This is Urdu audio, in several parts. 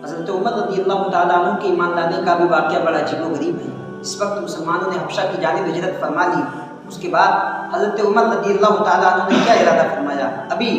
حضرت عمر رضی اللہ تعالیٰ عنہ کے ایمان لانے کا بھی واقعہ بڑا عجیب و غریب ہے۔ اس وقت مسلمانوں نے حبشہ کی جانب ہجرت فرما لی۔ اس کے بعد حضرت عمر رضی اللہ تعالیٰ عنہ نے کیا ارادہ فرمایا؟ ابھی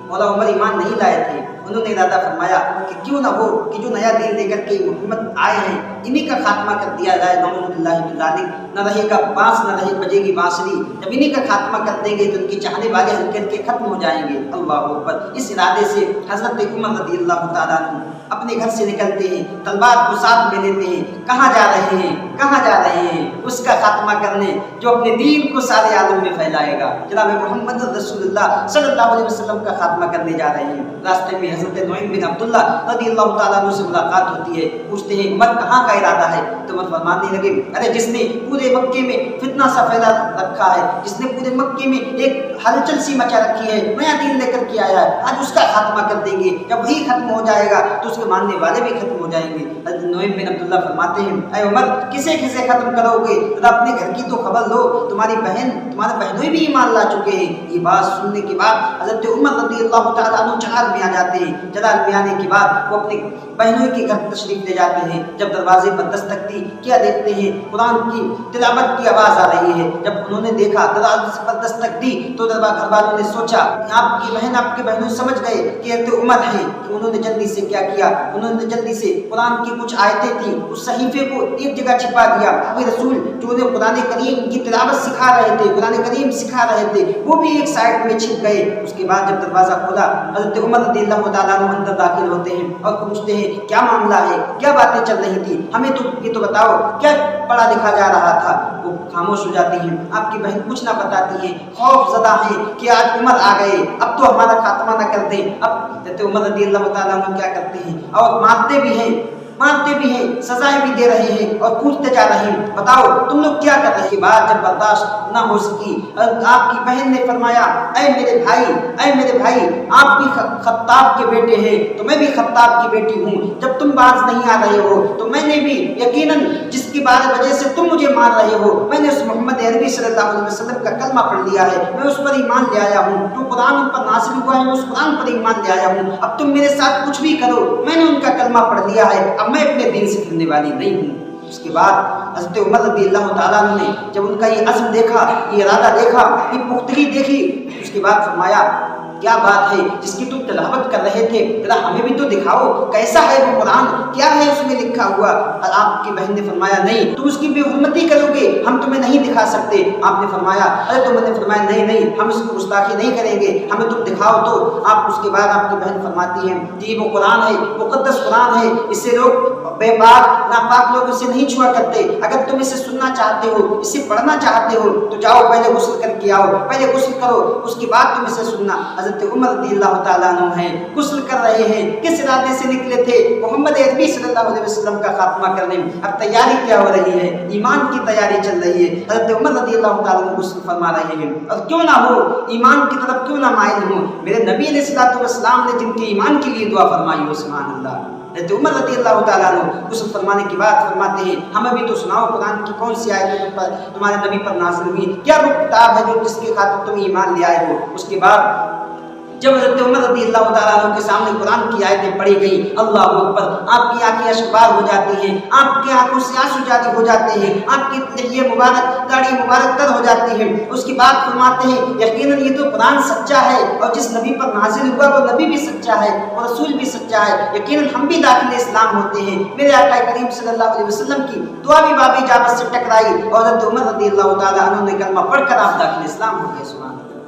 مولا عمر ایمان نہیں لائے تھے، انہوں نے ارادہ فرمایا کہ کیوں نہ ہو کہ جو نیا دین لے کر کے محمد آئے ہیں انہی کا خاتمہ کر دیا جائے، نعوذ باللہ من ذالک، نہ رہے گا بانس نہ رہے بجے گی بانسری، جب انہی کا خاتمہ کر دیں گے تو ان کی چاہنے والے ہلکے ہلکے ختم ہو جائیں گے۔ اللہ اکبر۔ اس ارادے سے حضرت عمر رضی اللہ تعالیٰ عنہ اپنے گھر سے نکلتے ہیں، تلوار کو ساتھ میں لیتے ہیں، کہاں جا رہے ہیں؟ کہاں جا رہے ہیں؟ اس کا خاتمہ کرنے جو اپنے دین کو سارے عالم میں پھیلائے گا، جناب محمد رسول اللہ صلی اللہ علیہ وسلم کا خاتمہ کرنے جا رہے ہیں۔ راستے میں حضرت نعیم بن عبداللہ رضی اللہ تعالیٰ عنہ سے ملاقات ہوتی ہے، پوچھتے ہیں عمر کہاں کا ارادہ ہے؟ تو عمر فرمانے لگے ارے جس نے پورے مکے میں فتنہ سا پھیلا رکھا ہے، جس نے پورے مکے میں ایک ہلچل سی مچا رکھی ہے، نیا دین لے کر کے آیا ہے، آج اس کا خاتمہ کر دیں گے، جب وہی ختم ہو جائے گا تو اس کے ماننے والے بھی ختم ہو جائیں گے۔ حضرت نعیم بن عبداللہ فرماتے ہیں اے عمر کسے کسے ختم کرو گے؟ ذرا اپنے گھر کی تو خبر لو، تمہاری بہن تمہارے بہنوئی بھی ایمان لا چکے ہیں۔ یہ بات سننے کے بعد حضرت عمر رضی اللہ تعالیٰ عنہ جلال میں آ جاتے ہیں۔ جلال میں آنے کے بعد وہ اپنے بہنوئی کے گھر تشریف لے جاتے ہیں۔ جب دروازے پر دستک دی کیا دیکھتے ہیں؟ قرآن کی تلاوت کی آواز آ رہی ہے۔ جب انہوں نے دیکھا دروازے پر دستک دی تو گھر والوں نے سوچا آپ کی بہن آپ کے بہنوئی سمجھ گئے کہ حضرت عمر ہیں، کہ انہوں نے جلدی سے کیا کیا، انہوں نے جلدی سے قرآن کی کچھ آیتیں تھیں اس صحیفے کو ایک جگہ چھپا دیا۔ ابھی رسول جو انہیں قرآن کریم کی تلاوت سکھا رہے تھے، قرآن کریم سکھا رہے تھے، وہ بھی ایک سائڈ میں چھپ گئے۔ اس کے بعد جب دروازہ کھولا حضرت عمر رضی اللہ تعالیٰ عنہ اندر داخل ہوتے ہیں اور پوچھتے ہیں کیا معاملہ ہے، کیا باتیں چل رہی تھی، ہمیں تو یہ تو بتاؤ کیا پڑھا لکھا جا رہا تھا؟ وہ خاموش ہو جاتی ہیں۔ آپ کی بہن کچھ نہ بتاتی ہیں، خوف زدہ ہیں کہ آج عمر آ گئے، اب تو ہمارا خاتمہ نہ کر دیں۔ اب حضرت عمر رضی اللہ تعالیٰ عنہ کیا کرتے ہیں اور مارتے بھی ہیں، سزائیں بھی دے رہے ہیں اور پوچھتے جا رہے ہیں بتاؤ تم لوگ کیا کر رہے ہیں؟ بات جب برداشت نہ ہو سکی آپ کی بہن نے فرمایا اے میرے بھائی آپ بھی خطاب کے بیٹے ہیں تو میں بھی خطاب کی بیٹی ہوں، جب تم باز نہیں آ رہے ہو تو میں نے بھی یقیناً جس کی وجہ سے تم مجھے مار رہے ہو میں نے اس محمد عربی صلی اللہ علیہ وسلم کا کلمہ پڑھ لیا ہے، میں اس پر ایمان لے آیا ہوں، جو قرآن ان پر نازل ہوا ہے میں اس قرآن پر ایمان لے آیا ہوں، اب تم میرے ساتھ کچھ بھی کرو میں نے ان کا کلمہ پڑھ لیا ہے، اب میں اپنے دین سے پھرنے والی نہیں ہوں۔ اس کے بعد حضرت عمر رضی اللہ تعالیٰ عنہ نے جب ان کا یہ عزم دیکھا، یہ ارادہ دیکھا، یہ پختگی دیکھی، اس کے بعد فرمایا کیا بات ہے جس کی تم تلاوت کر رہے تھے، ذرا ہمیں بھی تو دکھاؤ کیسا ہے وہ قرآن، کیا ہے اس میں لکھا ہوا؟ اور آپ کی بہن نے فرمایا نہیں تم اس کی بے حرمتی کرو گے، ہم تمہیں نہیں دکھا سکتے۔ آپ نے فرمایا ارے تم نے فرمایا نہیں ہم اس کی گستاخی نہیں کریں گے، ہمیں تم دکھاؤ تو۔ آپ اس کے بعد آپ کی بہن فرماتی ہیں جی وہ قرآن ہے، مقدس قرآن ہے، اس سے لوگ بے پاک ناپاک لوگ اسے نہیں چھوا کرتے، اگر تم اسے سننا چاہتے ہو، اسے پڑھنا چاہتے ہو تو جاؤ پہلے غسل کر کے آؤ، پہلے غسل کرو اس کے بعد تم اسے سننا۔ حضرت عمر رضی اللہ تعالیٰ عنہ ہیں، غسل کر رہے ہیں، کس ارادے سے نکلے تھے؟ محمد عربی صلی اللہ علیہ وسلم کا خاتمہ کرنے۔ اب تیاری کیا ہو رہی ہے؟ ایمان کی تیاری چل رہی ہے۔ حضرت عمر رضی اللہ تعالیٰ عنہ غسل فرما رہے ہیں، اور کیوں نہ ہو ایمان کی طرف کیوں نہ مائل ہوں، میرے نبی علیہ الصلوۃ والسلام نے جن کے ایمان کے لیے دعا فرمائی ہو، سبحان اللہ۔ حضرت عمر رضی اللہ تعالیٰ عنہ غسل فرمانے کے بعد فرماتے ہیں ہمیں بھی تو سناؤ قرآن کی کون سی آیت تمہارے نبی پر نازل ہوئی، کیا وہ کتاب ہے جو جس کی خاطر تم ایمان لے آئے ہو؟ اس کے بعد جب حضرت عمر رضی اللہ تعالیٰ عنہ کے سامنے قرآن کی آیتیں پڑھی گئیں، اللہ اکبر، آپ کی آنکھیں اشکبار ہو جاتی ہیں، آپ کی آنکھوں سے آنسو جاری ہو جاتے ہیں، آپ کی لحیہ مبارک داڑھی مبارک تر ہو جاتی ہے۔ اس کے بعد فرماتے ہیں یقیناً یہ تو قرآن سچا ہے اور جس نبی پر نازل ہوا وہ نبی بھی سچا ہے اور رسول بھی سچا ہے، یقیناً ہم بھی داخل اسلام ہوتے ہیں۔ میرے آقا کریم صلی اللہ علیہ وسلم کی دعا بھی باب اجابت سے ٹکرائی اور حضرت عمر رضی اللہ تعالیٰ عنہ نے کلمہ پڑھ کر آپ داخل اسلام ہو گئے، سبحان اللہ۔